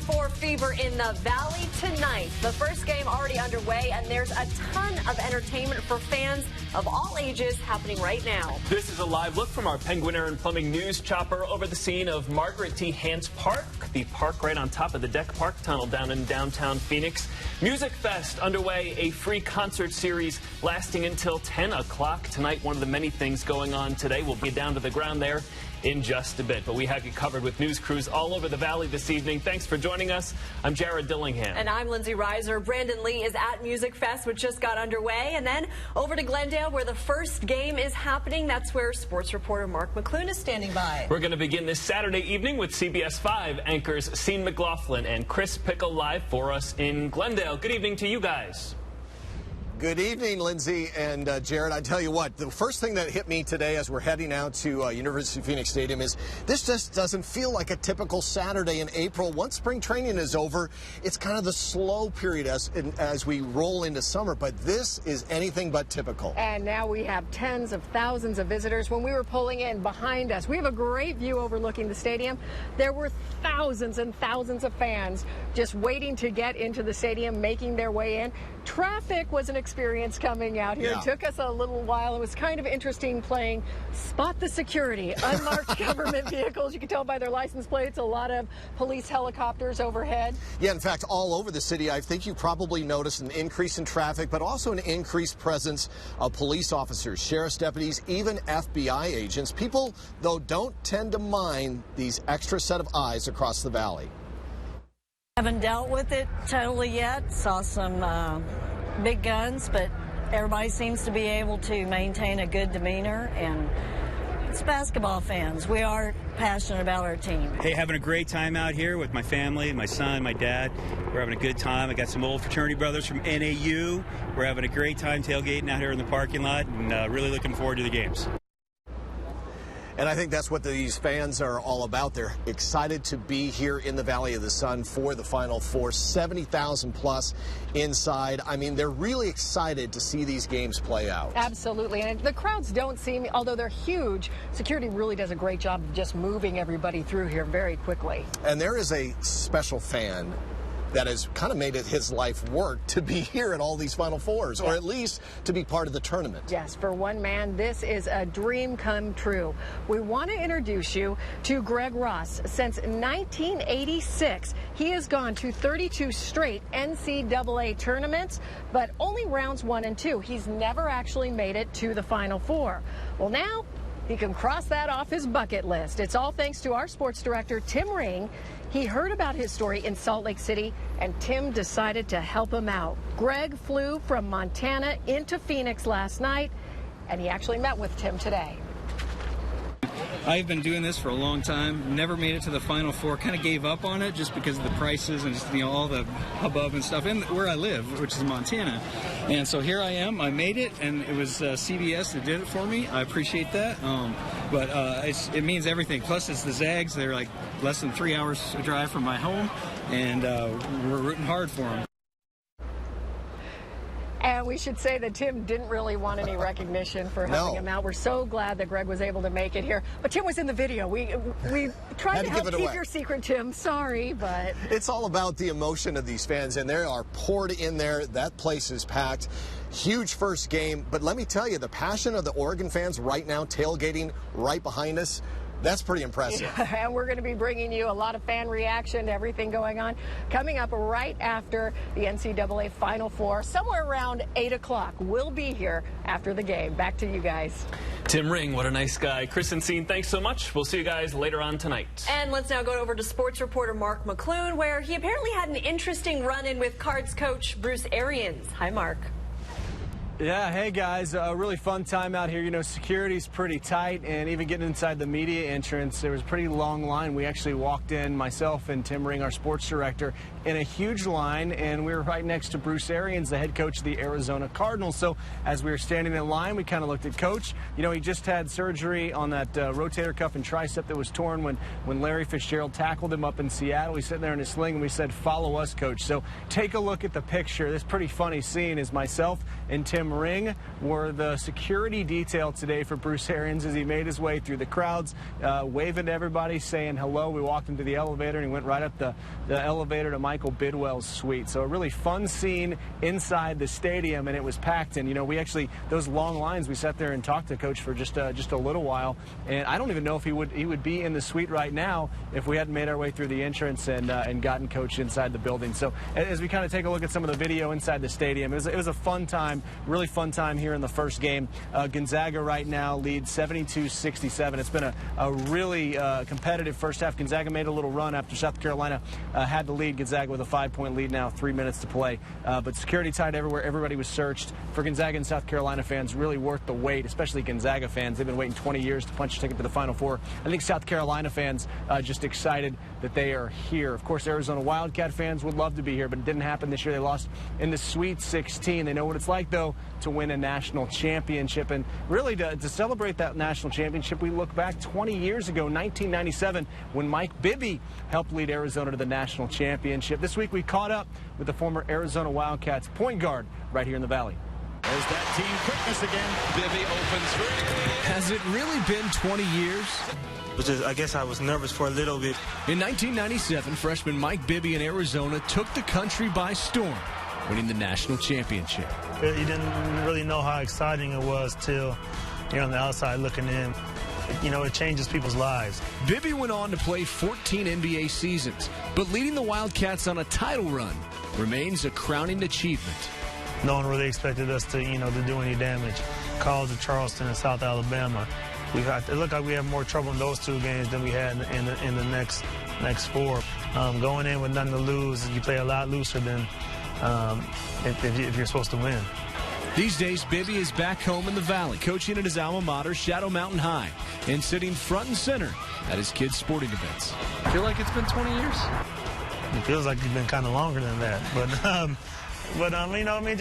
Four fever in the Valley tonight. The first game already underway, and there's a ton of entertainment for fans of all ages happening right now. This is a live look from our Penguin Air and Plumbing News chopper over the scene of Margaret T. Hans Park, the park right on top of the Deck Park Tunnel down in downtown Phoenix. Music Fest underway, a free concert series lasting until 10 o'clock tonight. One of the many things going on today. We'll be down to the ground there in just a bit, but we have you covered with news crews all over the Valley this evening. Thanks for joining us. I'm Jared Dillingham. And I'm Lindsay Reiser. Brandon Lee is at Music Fest, which just got underway. And then over to Glendale, where the first game is happening. That's where sports reporter Mark McClune is standing by. We're going to begin this Saturday evening with CBS 5 anchors Sean McLaughlin and Chris Pickle live for us in Glendale. Good evening to you guys. Good evening, Lindsay and Jared. I tell you what, the first thing that hit me today as we're heading out to University of Phoenix Stadium is this just doesn't feel like a typical Saturday in April. Once spring training is over, it's kind of the slow period as we roll into summer, but this is anything but typical. And now we have tens of thousands of visitors. When we were pulling in behind us, we have a great view overlooking the stadium. There were thousands and thousands of fans just waiting to get into the stadium, making their way in. Traffic was an experience coming out here. Yeah. It took us a little while. It was kind of interesting playing Spot the Security. Unmarked government vehicles. You can tell by their license plates. A lot of police helicopters overhead. Yeah, in fact, all over the city, I think you probably noticed an increase in traffic, but also an increased presence of police officers, sheriff's deputies, even FBI agents. People, though, don't tend to mind these extra set of eyes across the valley. Haven't dealt with it totally yet. Saw some big guns, but everybody seems to be able to maintain a good demeanor, and it's basketball fans. We are passionate about our team. Hey, having a great time out here with my family, my son, my dad. We're having a good time. I got some old fraternity brothers from NAU. We're having a great time tailgating out here in the parking lot, and really looking forward to the games. And I think that's what these fans are all about. They're excited to be here in the Valley of the Sun for the Final Four. 70,000 plus inside. I mean, they're really excited to see these games play out. Absolutely. And the crowds don't seem, although they're huge, security really does a great job of just moving everybody through here very quickly. And there is a special fan that has kind of made it his life work to be here at all these Final Fours, or at least to be part of the tournament. Yes, for one man, this is a dream come true. We want to introduce you to Greg Ross. Since 1986, he has gone to 32 straight NCAA tournaments, but only rounds 1 and 2. He's never actually made it to the Final Four. Well, now he can cross that off his bucket list. It's all thanks to our sports director, Tim Ring. He heard about his story in Salt Lake City, and Tim decided to help him out. Greg flew from Montana into Phoenix last night, and he actually met with Tim today. I've been doing this for a long time, never made it to the Final Four, kind of gave up on it just because of the prices and just, all the hubbub and stuff, and where I live, which is Montana. And so here I am, I made it, and it was CBS that did it for me. I appreciate that, but it means everything. Plus it's the Zags, they're like less than 3 hours drive from my home, and we're rooting hard for them. And we should say that Tim didn't really want any recognition for helping him out. We're so glad that Greg was able to make it here. But Tim was in the video. We tried to help keep your secret, Tim. Sorry, but it's all about the emotion of these fans, and they are poured in there. That place is packed. Huge first game. But let me tell you, the passion of the Oregon fans right now tailgating right behind us, that's pretty impressive. Yeah, and we're going to be bringing you a lot of fan reaction to everything going on coming up right after the NCAA Final Four, somewhere around 8 o'clock. We'll be here after the game. Back to you guys. Tim Ring, what a nice guy. Chris and Sean, thanks so much. We'll see you guys later on tonight. And let's now go over to sports reporter Mark McClune, where he apparently had an interesting run-in with Cards coach Bruce Arians. Hi, Mark. Yeah, hey guys, a really fun time out here. You know, security's pretty tight, and even getting inside the media entrance, there was a pretty long line. We actually walked in, myself and Tim Ring, our sports director, in a huge line, and we were right next to Bruce Arians, the head coach of the Arizona Cardinals. So as we were standing in line, we kind of looked at Coach. You know, he just had surgery on that rotator cuff and tricep that was torn when Larry Fitzgerald tackled him up in Seattle. He's sitting there in his sling, and we said, "Follow us, Coach." So take a look at the picture. This pretty funny scene is myself and Tim stadium ring were the security detail today for Bruce Arians as he made his way through the crowds, waving to everybody, saying hello. We walked him to the elevator, and he went right up the elevator to Michael Bidwell's suite. So a really fun scene inside the stadium, and it was packed. And, you know, we actually, those long lines, we sat there and talked to Coach for just a little while. And I don't even know if he would be in the suite right now if we hadn't made our way through the entrance and gotten Coach inside the building. So as we kind of take a look at some of the video inside the stadium, it was a fun time, really fun time here in the first game. Gonzaga right now leads 72-67. It's been a really competitive first half. Gonzaga made a little run after South Carolina had the lead. Gonzaga with a 5-point lead now, 3 minutes to play. But security tight everywhere. Everybody was searched. For Gonzaga and South Carolina fans, really worth the wait, especially Gonzaga fans. They've been waiting 20 years to punch a ticket to the Final Four. I think South Carolina fans just excited that they are here. Of course, Arizona Wildcat fans would love to be here, but it didn't happen this year. They lost in the Sweet 16. They know what it's like, though, to win a national championship. And really, to celebrate that national championship, we look back 20 years ago, 1997, when Mike Bibby helped lead Arizona to the national championship. This week, we caught up with the former Arizona Wildcats point guard right here in the Valley. There's that team quickness again. Bibby opens three. Has it really been 20 years? I guess I was nervous for a little bit. In 1997, freshman Mike Bibby in Arizona took the country by storm, winning the national championship. You didn't really know how exciting it was till you're on the outside looking in. You know, it changes people's lives. Bibby went on to play 14 NBA seasons, but leading the Wildcats on a title run remains a crowning achievement. No one really expected us to, to do any damage. College of Charleston and South Alabama. It looked like we had more trouble in those two games than we had in the next four. Going in with nothing to lose, you play a lot looser than if you're supposed to win. These days, Bibby is back home in the Valley, coaching at his alma mater, Shadow Mountain High, and sitting front and center at his kids' sporting events. I feel like it's been 20 years. It feels like it's been kind of longer than that, but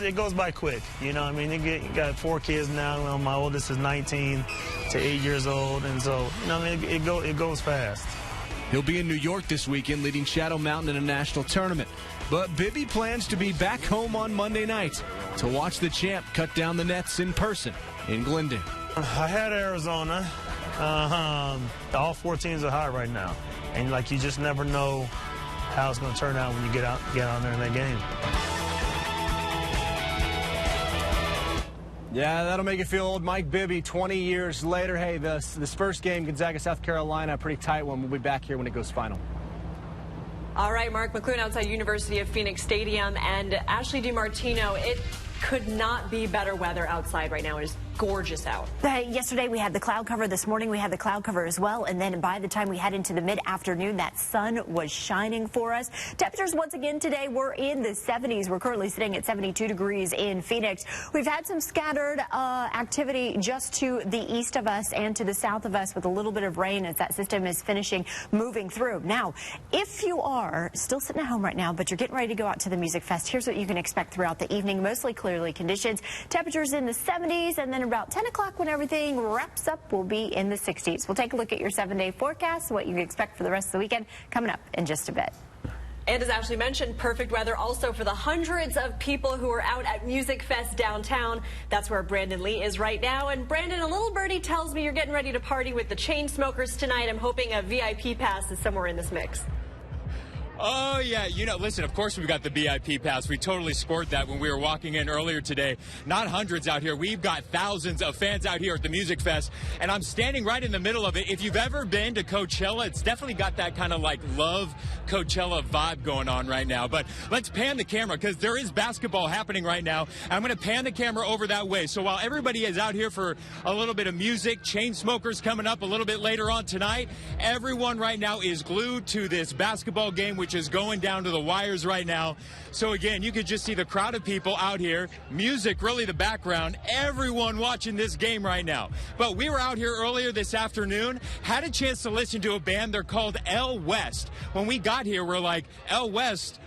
it goes by quick. You got 4 kids now. My oldest is 19 to 8 years old, and so it goes fast. He'll be in New York this weekend, leading Shadow Mountain in a national tournament. But Bibby plans to be back home on Monday night to watch the champ cut down the nets in person in Glendale. I had Arizona. All 4 teams are hot right now, and you just never know how it's going to turn out when you get out there in that game. Yeah, that'll make you feel old. Mike Bibby, 20 years later. Hey, this first game, Gonzaga, South Carolina, a pretty tight one. We'll be back here when it goes final. All right, Mark McClune outside University of Phoenix Stadium. And Ashley DiMartino, it could not be better weather outside right now. It is gorgeous out. Yesterday we had the cloud cover. This morning we had the cloud cover as well. And then by the time we head into the mid-afternoon, that sun was shining for us. Temperatures once again today were in the 70s. We're currently sitting at 72 degrees in Phoenix. We've had some scattered activity just to the east of us and to the south of us with a little bit of rain as that system is finishing moving through. Now, if you are still sitting at home right now, but you're getting ready to go out to the Music Fest, here's what you can expect throughout the evening. Mostly clearly conditions. Temperatures in the 70s, and then about 10 o'clock when everything wraps up, we'll be in the 60s. We'll take a look at your 7-day forecast, what you can expect for the rest of the weekend, coming up in just a bit. And as Ashley mentioned, perfect weather also for the hundreds of people who are out at Music Fest downtown. That's where Brandon Lee is right now. And Brandon, a little birdie tells me you're getting ready to party with the Chainsmokers tonight. I'm hoping a VIP pass is somewhere in this mix. Oh, yeah. Listen, of course we've got the VIP pass. We totally scored that when we were walking in earlier today. Not hundreds out here. We've got thousands of fans out here at the Music Fest, and I'm standing right in the middle of it. If you've ever been to Coachella, it's definitely got that kind of love Coachella vibe going on right now. But let's pan the camera because there is basketball happening right now. I'm going to pan the camera over that way. So while everybody is out here for a little bit of music, Chainsmokers coming up a little bit later on tonight, everyone right now is glued to this basketball game, which is going down to the wires right now. So again, you could just see the crowd of people out here, music really the background, everyone watching this game right now. But we were out here earlier this afternoon, had a chance to listen to a band. They're called L West. When we got here, we're like, L West,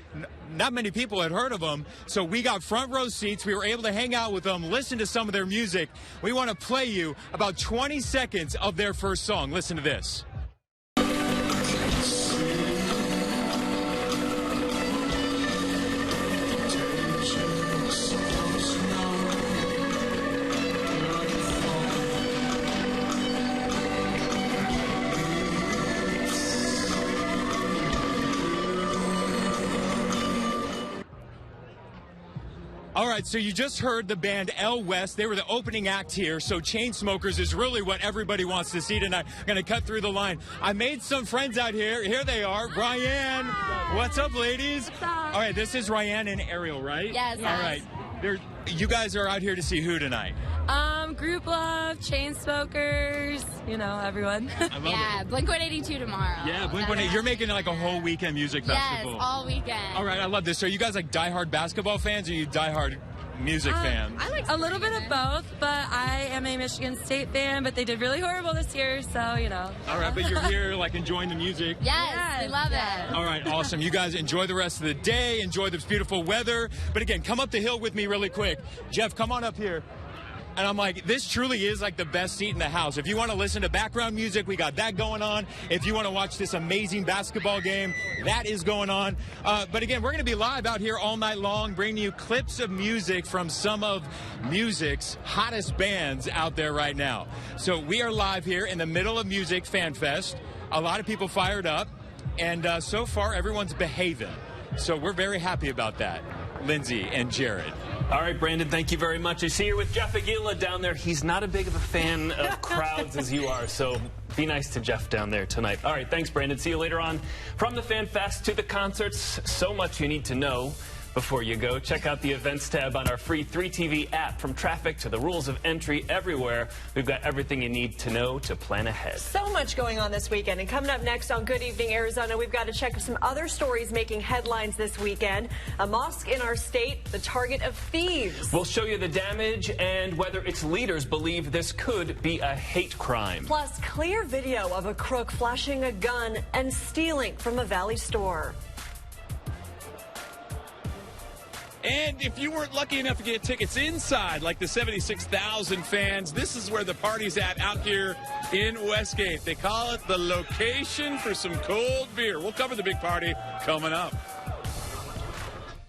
not many people had heard of them, so we got front row seats. We were able to hang out with them, listen to some of their music. We want to play you about 20 seconds of their first song. Listen to this. All right, so you just heard the band L West. They were the opening act here, so Chainsmokers is really what everybody wants to see tonight. I'm going to cut through the line. I made some friends out here. Here they are. Ryan. What's up, ladies? What's up? All right, this is Ryan and Ariel, right? Yes. All right. You guys are out here to see who tonight? Group Love, Chainsmokers, everyone. I love it. Blink-182 tomorrow. Yeah, Blink-182. You're making like a whole weekend music festival. Yes, all weekend. All right, I love this. So are you guys like diehard basketball fans or are you diehard music fans? I like a little bit of both, but I am a Michigan State fan, but they did really horrible this year, so, All right, but you're here like enjoying the music. Yes, we love it. All right, awesome. You guys enjoy the rest of the day. Enjoy this beautiful weather. But again, come up the hill with me really quick. Jeff, come on up here. And I'm like, this truly is like the best seat in the house. If you want to listen to background music, we got that going on. If you want to watch this amazing basketball game, that is going on. But again, we're going to be live out here all night long, bringing you clips of music from some of music's hottest bands out there right now. So we are live here in the middle of Music Fan Fest. A lot of people fired up. And so far, everyone's behaving. So we're very happy about that. Lindsay and Jared. All right, Brandon, thank you very much. I see you're with Jeff Aguila down there. He's not as big of a fan of crowds as you are, so be nice to Jeff down there tonight. All right, thanks, Brandon. See you later on. From the Fan Fest to the concerts, so much you need to know. Before you go, check out the events tab on our free 3TV app. From traffic to the rules of entry everywhere, we've got everything you need to know to plan ahead. So much going on this weekend. And coming up next on Good Evening Arizona, we've got to check some other stories making headlines this weekend. A mosque in our state, the target of thieves. We'll show you the damage and whether its leaders believe this could be a hate crime. Plus, clear video of a crook flashing a gun and stealing from a Valley store. And if you weren't lucky enough to get tickets inside, like the 76,000 fans, this is where the party's at out here in Westgate. They call it the location for some cold beer. We'll cover the big party coming up.